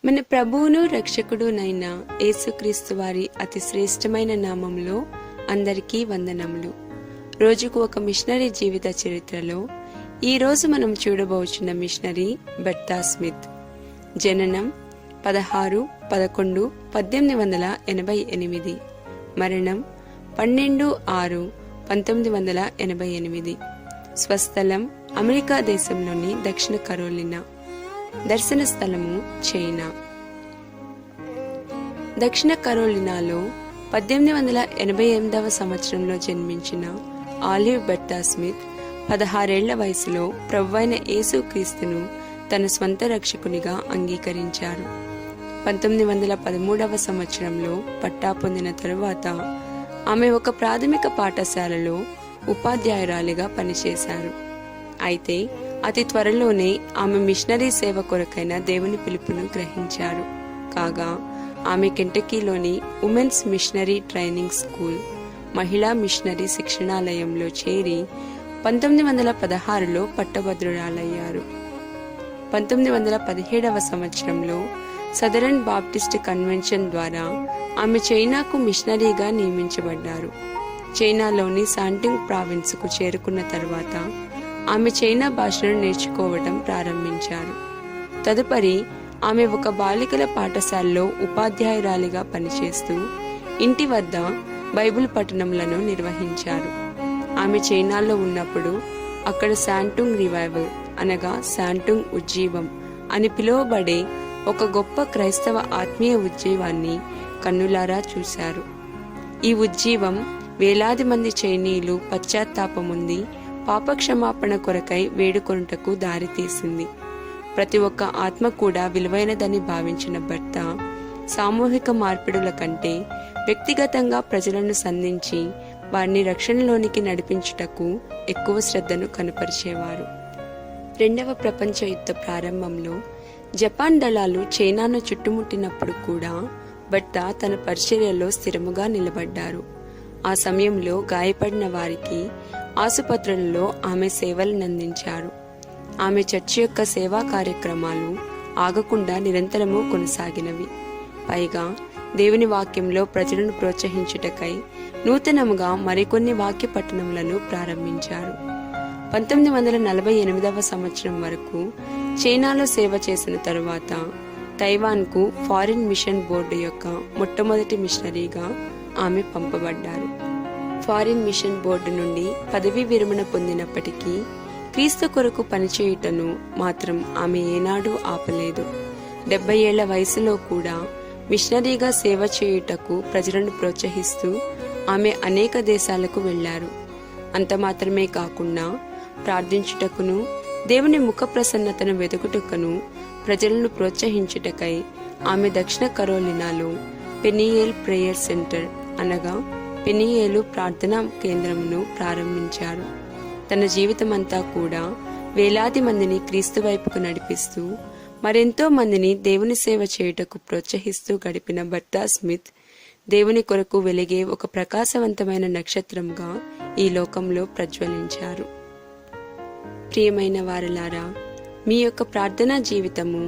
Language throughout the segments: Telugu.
మన ప్రభువును రక్షకుడునైన యేసుక్రీస్తు వారి అతి శ్రేష్టమైన నామంలో అందరికీ వందనములు. రోజుకు ఒక మిషనరీ జీవిత చరిత్రలో ఈరోజు మనం చూడబోచున్న మిషనరీ బెర్తా స్మిత్. జననం 16-11-1888, మరణం 12/6/1988. స్వస్థలం అమెరికా దేశంలోని దక్షిణ కరోలినా. దర్శన స్థలము చైనా. దక్షిణ కరోలినాలో 1888 సంవత్సరంలో జన్మించిన ఆలివ్ బెర్తా స్మిత్ 16 ఏళ్ల వయసులో ప్రభువైన యేసుక్రీస్తును తన స్వంత రక్షకునిగా అంగీకరించారు. 1913 సంవత్సరంలో పట్టా పొందిన తరువాత ఆమె ఒక ప్రాథమిక పాఠశాలలో ఉపాధ్యాయురాలిగా పనిచేశారు. అయితే అతి త్వరలోనే ఆమె మిషనరీ సేవ కొరకైన దేవుని పిలుపును గ్రహించారు. కాగా ఆమె కెంటకీలోని ఉమెన్స్ మిషనరీ ట్రైనింగ్ స్కూల్, మహిళా మిషనరీ శిక్షణాలయంలో చేరి 1916లో పట్టభద్రురాలయ్యారు. 1917 సంవత్సరంలో సదరన్ బాప్టిస్ట్ కన్వెన్షన్ ద్వారా ఆమె చైనాకు మిషనరీగా నియమించబడ్డారు. చైనాలోని శాంటింగ్ ప్రావిన్స్కు చేరుకున్న తర్వాత ఆమె చైనా భాషను నేర్చుకోవటం ప్రారంభించారు. తదుపరి ఆమె ఒక బాలికల పాఠశాలలో ఉపాధ్యాయురాలిగా పనిచేస్తూ ఇంటి వద్ద బైబిల్ పఠనములను నిర్వహించారు. ఆమె చైనాలో ఉన్నప్పుడు అక్కడ శాంటుంగ్ రివైవల్ అనగా శాంటుంగ్ ఉజ్జీవం అని పిలువబడే ఒక గొప్ప క్రైస్తవ ఆత్మీయ ఉజ్జీవాన్ని కన్నులారా చూశారు. ఈ ఉజ్జీవం వేలాది మంది చైనీయులు పశ్చాత్తాపముంది పాపక్షమాపణ కొరకై వేడుకొనుటకు దారితీసింది. ప్రతి ఒక్క ఆత్మ కూడా విలువైనదని భావించిన భర్త సామూహిక మార్పిడుల కంటే వ్యక్తిగతంగా ప్రజలను సంధించి వారిని రక్షణలోనికి నడిపించుటకు ఎక్కువ శ్రద్ధను కనపరిచేవారు. రెండవ ప్రపంచ యుద్ధ ప్రారంభంలో జపాన్ దళాలు చైనాను చుట్టుముట్టినప్పుడు కూడా భర్త తన పరిచర్యలో స్థిరముగా నిలబడ్డారు. ఆ సమయంలో గాయపడిన వారికి ఆసుపత్రులలో ఆమె సేవలనందించారు. ఆమె చర్చి యొక్క సేవా కార్యక్రమాలు ఆగకుండా నిరంతరము కొనసాగినవి. పైగా దేవుని వాక్యంలో ప్రజలను ప్రోత్సహించుటకై నూతనముగా మరికొన్ని వాక్య పట్టణములను ప్రారంభించారు. 1948 సంవత్సరం వరకు చైనాలో సేవ చేసిన తరువాత తైవాన్కు ఫారిన్ మిషన్ బోర్డు యొక్క మొట్టమొదటి మిషనరీగా ఆమె పంపబడ్డారు. ఫారిన్ మిషన్ బోర్డు నుండి పదవీ విరమణ పొందినప్పటికీ క్రీస్తు కొరకు పనిచేయుటను మాత్రం ఆమె ఏనాడూ ఆపలేదు. 70 ఏళ్ల వయసులో కూడా మిషనరీగా సేవ చేయుటకు ప్రజలను ప్రోత్సహిస్తూ ఆమె అనేక దేశాలకు వెళ్లారు. అంత మాత్రమే కాకుండా ప్రార్థించుటకును దేవుని ముఖ ప్రసన్నతను వెతుకుటకును ప్రజలను ప్రోత్సహించుటకై ఆమె దక్షిణ కరోలినాలో పెనియేల్ ప్రేయర్ సెంటర్ అనగా పెనియేలు ప్రార్థనా కేంద్రమును ప్రారంభించారు. తన జీవితమంతా కూడా వేలాది మందిని క్రీస్తు వైపుకు నడిపిస్తూ మరెంతో మందిని దేవుని సేవ చేయుటకు ప్రోత్సహిస్తూ గడిపిన బెర్తా స్మిత్ దేవుని కొరకు వెలిగే ఒక ప్రకాశవంతమైన నక్షత్రంగా ఈ లోకంలో ప్రజ్వలించారు. ప్రియమైన వారలారా, మీ యొక్క ప్రార్థనా జీవితము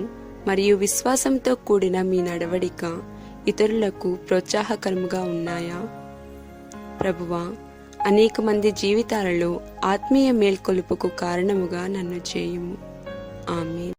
మరియు విశ్వాసంతో కూడిన మీ నడవడిక ఇతరులకు ప్రోత్సాహకరముగా ఉన్నాయా? ప్రభువా, అనేక మంది జీవితాలలో ఆత్మీయ మేల్కొలుపుకు కారణముగా నన్ను చేయుము. ఆమేన్.